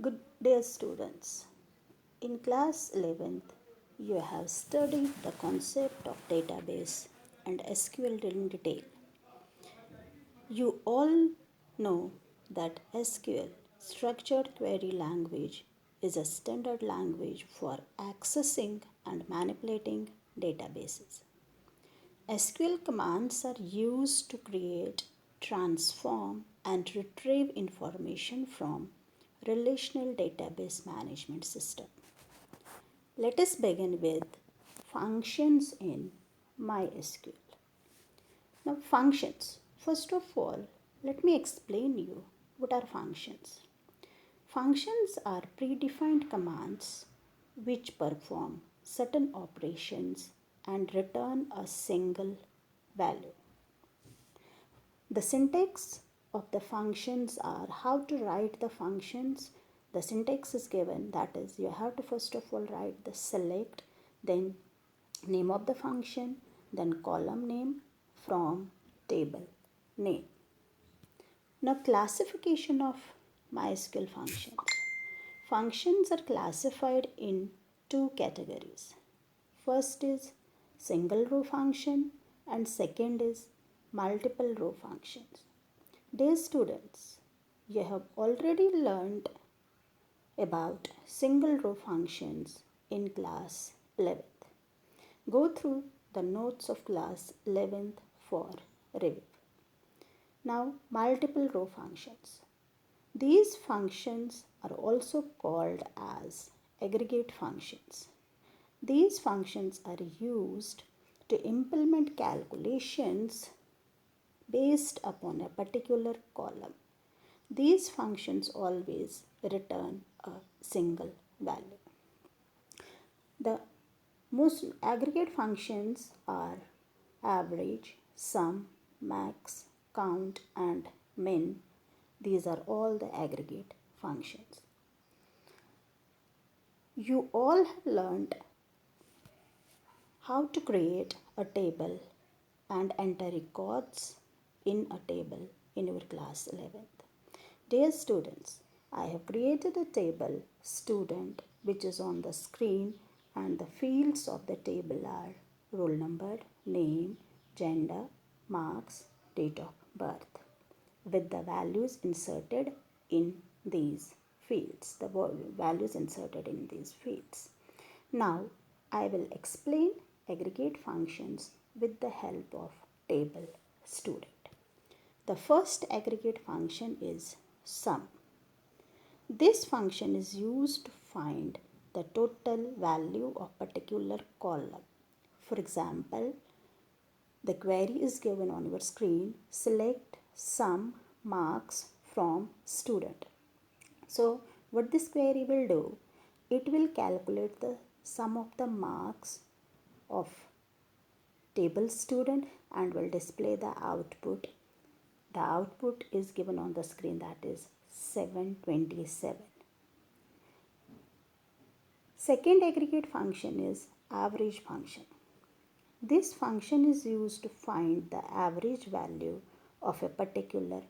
Good day, students. In class 11th, you have studied the concept of database and SQL in detail. You all know that SQL, structured query language, is a standard language for accessing and manipulating databases. SQL commands are used to create, transform, and retrieve information from relational database management system. Let us begin with functions in MySQL. Now, functions. First of all, let me explain you what are functions. Functions are predefined commands which perform certain operations and return a single value. The syntax of the functions are how to write the functions. The syntax is given, that is, you have to first of all write the select, then name of the function, then column name from table name. Now, classification of MySQL functions. Functions are classified in two categories. First is single row function and second is multiple row functions. Dear students, you have already learned about single row functions in class 11th. Go through the notes of class 11th for review. Now, multiple row functions. These functions are also called as aggregate functions. These functions are used to implement calculations based upon a particular column. These functions always return a single value. The most aggregate functions are average, sum, max, count, and min. These are all the aggregate functions. You all have learned how to create a table and enter records in a table in your class 11th. Dear students, I have created a table student which is on the screen, and the fields of the table are roll number, name, gender, marks, date of birth, with the values inserted in these fields, the values inserted in these fields. Now I will explain aggregate functions with the help of table student. The first aggregate function is sum. This function is used to find the total value of particular column. For example, the query is given on your screen, select sum marks from student. So what this query will do, it will calculate the sum of the marks of table student and will display the output. The output is given on the screen, that is 727. Second aggregate function is average function. This function is used to find the average value of a particular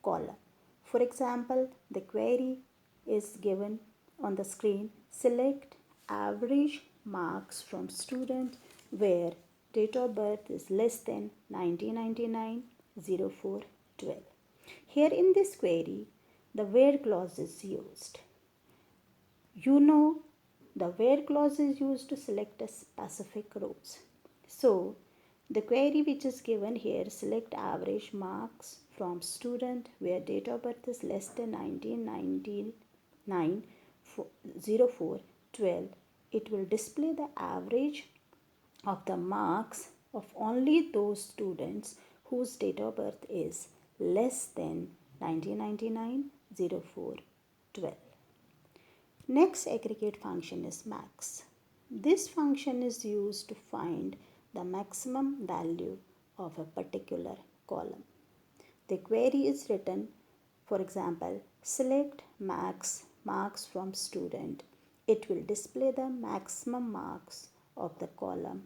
column. For example, the query is given on the screen, select average marks from student where date of birth is less than 1999 04 12. Here in this query, the where clause is used. You know, the where clause is used to select a specific rows. So, the query which is given here, select average marks from student where date of birth is less than 1999 04 12. It will display the average of the marks of only those students whose date of birth is less than 1999 04 12. Next aggregate function is max. This function is used to find the maximum value of a particular column. The query is written, for example, select max marks from student. It will display the maximum marks of the column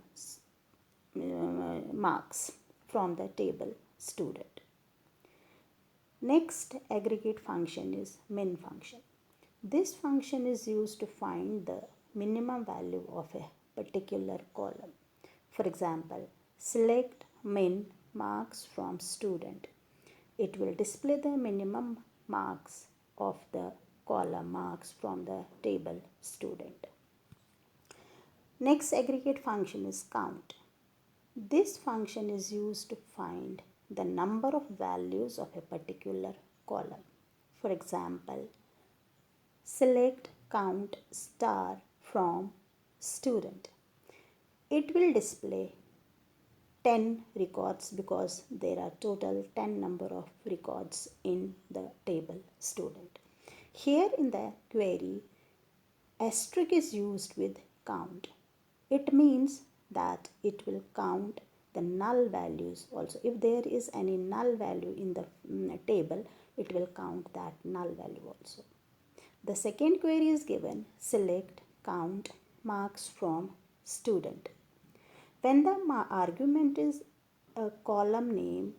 marks from the table student. Next aggregate function is min function. This function is used to find the minimum value of a particular column. For example, select min marks from student. It will display the minimum marks of the column marks from the table student. Next aggregate function is count. This function is used to find the number of values of a particular column. For example, select count star from student. It will display 10 records because there are total 10 number of records in the table student. Here in the query, asterisk is used with count. It means that it will count the null values also. If there is any null value in the table, it will count that null value also. The second query is given select count marks from student. When the argument is a column name,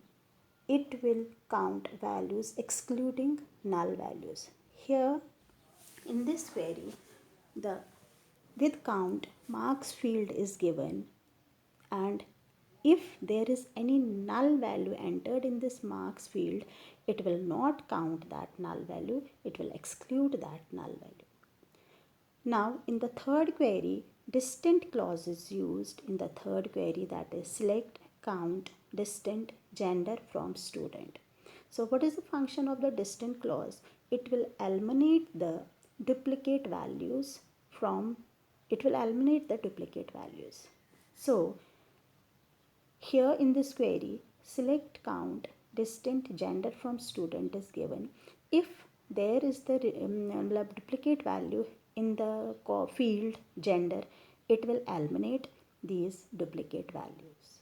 it will count values excluding null values. Here in this query, the with count marks field is given, and if there is any null value entered in this marks field, it will not count that null value, it will exclude that null value. Now in the third query, distant clause is used in the third query, that is select count distant gender from student. So what is the function of the distant clause? It will eliminate the duplicate values from So here in this query, select count distant gender from student is given. If there is the duplicate value in the field gender, it will eliminate these duplicate values.